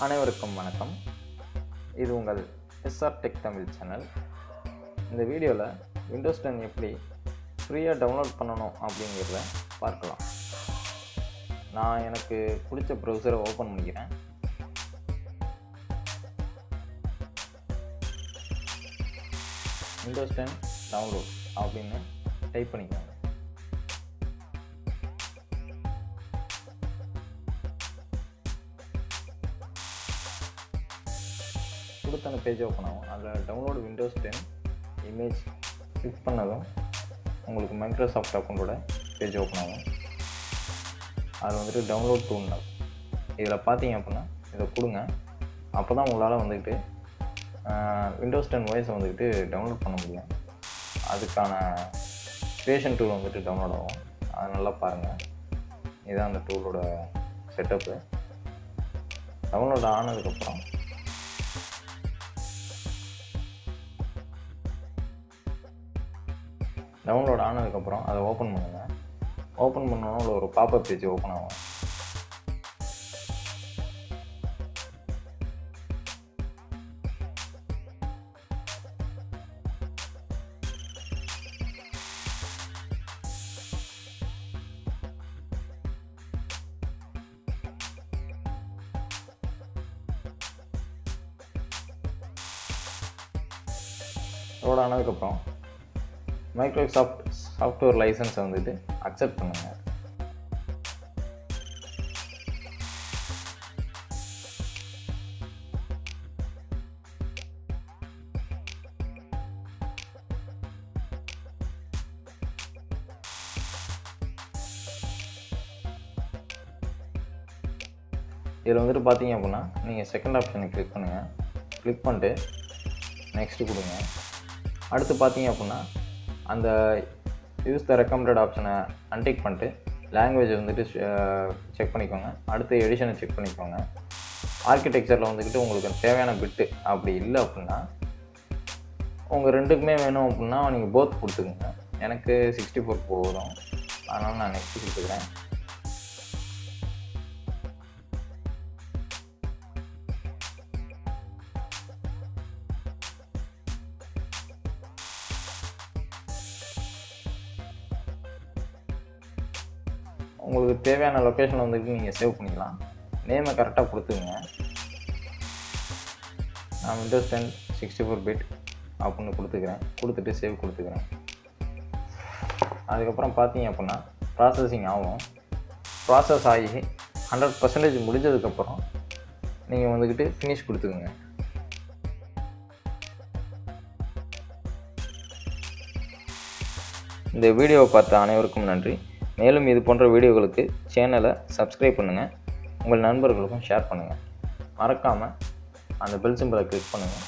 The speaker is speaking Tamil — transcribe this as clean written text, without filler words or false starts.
அனைவருக்கும் வணக்கம். இது உங்கள் எஸ்ஆர் டெக் தமிழ் சேனல். இந்த வீடியோவில் விண்டோஸ் 10 எப்படி ஃப்ரீயாக டவுன்லோட் பண்ணணும் அப்படிங்கிறத பார்க்கலாம். நான் எனக்கு பிடிச்ச ப்ரௌசரை ஓப்பன் பண்ணிக்கிறேன். விண்டோஸ் 10 டவுன்லோட் அப்படின்னு டைப் பண்ணிக்கோங்க. கொடுத்த அந்த பேஜ் ஓப்பன் ஆகும். அதில் டவுன்லோட் விண்டோஸ் 10 இமேஜ் கிளிக் பண்ணதும் உங்களுக்கு மைக்ரோசாஃப்ட் அக்கௌண்ட்டோட பேஜ் ஓப்பன் ஆகும். அது வந்துட்டு டவுன்லோட் டூல் நவ். இதில் பார்த்தீங்க அப்படின்னா இதை கொடுங்க. அப்போ தான் உங்களால் வந்துக்கிட்டு விண்டோஸ் 10 OS வந்துக்கிட்டு டவுன்லோட் பண்ண முடியும். அதுக்கான கிரியேஷன் டூல் வந்துட்டு டவுன்லோட் ஆகும். அதை நல்லா பாருங்கள். இதுதான் அந்த டூலோட செட்டப்பு. டவுன்லோட் ஆனதுக்கப்புறம் அதை ஓப்பன் பண்ணுங்கள். ஓப்பன் பண்ணோன்னா ஒரு பாப்பப் பேஜ் ஓப்பன் ஆகும். லோட் ஆனதுக்கப்புறம் மைக்ரோசாஃப்ட் சாஃப்ட்வேர் லைசன்ஸை வந்துட்டு அக்செப்ட் பண்ணுங்கள். இதில் வந்துட்டு பார்த்தீங்க அப்படின்னா நீங்கள் செகண்ட் ஆப்ஷனை கிளிக் பண்ணுங்கள். கிளிக் பண்ணிட்டு நெக்ஸ்ட்டு கொடுங்க. அடுத்து பார்த்தீங்க அப்படின்னா அந்த யூஸ் த ரெக்கமெண்டட் ஆப்ஷனை அன்டிக் பண்ணிட்டு லாங்குவேஜ் வந்துட்டு செக் பண்ணிக்கோங்க. அடுத்து எடிஷனை செக் பண்ணிக்கோங்க. ஆர்கிடெக்சரில் வந்துக்கிட்டு உங்களுக்கு தேவையான பிட்டு அப்படி இல்லை அப்படின்னா உங்கள் ரெண்டுக்குமே வேணும் அப்படின்னா நீங்கள் போத் கொடுத்துக்குங்க. எனக்கு 64 போதும், அதனால் நான் நெக்ஸ்ட்டு கொடுத்துக்கிறேன். உங்களுக்கு தேவையான லொக்கேஷன் வந்துட்டு நீங்கள் சேவ் பண்ணிக்கலாம். நேமை கரெக்டாக கொடுத்துங்க. நான் விண்டோஸ் 10 64 பிட் அப்படின்னு கொடுத்துக்கிறேன். கொடுத்துட்டு சேவ் கொடுத்துக்கிறேன். அதுக்கப்புறம் பார்த்தீங்க அப்படின்னா ப்ராசஸிங் ஆகும். ப்ராசஸ் ஆகி 100% முடிஞ்சதுக்கப்புறம் நீங்கள் வந்துக்கிட்டு ஃபினிஷ் கொடுத்துக்குங்க. இந்த வீடியோவை பார்த்த அனைவருக்கும் நன்றி. மேலும் இது போன்ற வீடியோகளுக்கு சேனலை சப்ஸ்கிரைப் பண்ணுங்கள். உங்கள் நண்பர்களுக்கும் ஷேர் பண்ணுங்கள். மறக்காமல் அந்த பெல் சிம்பலை கிளிக் பண்ணுங்கள்.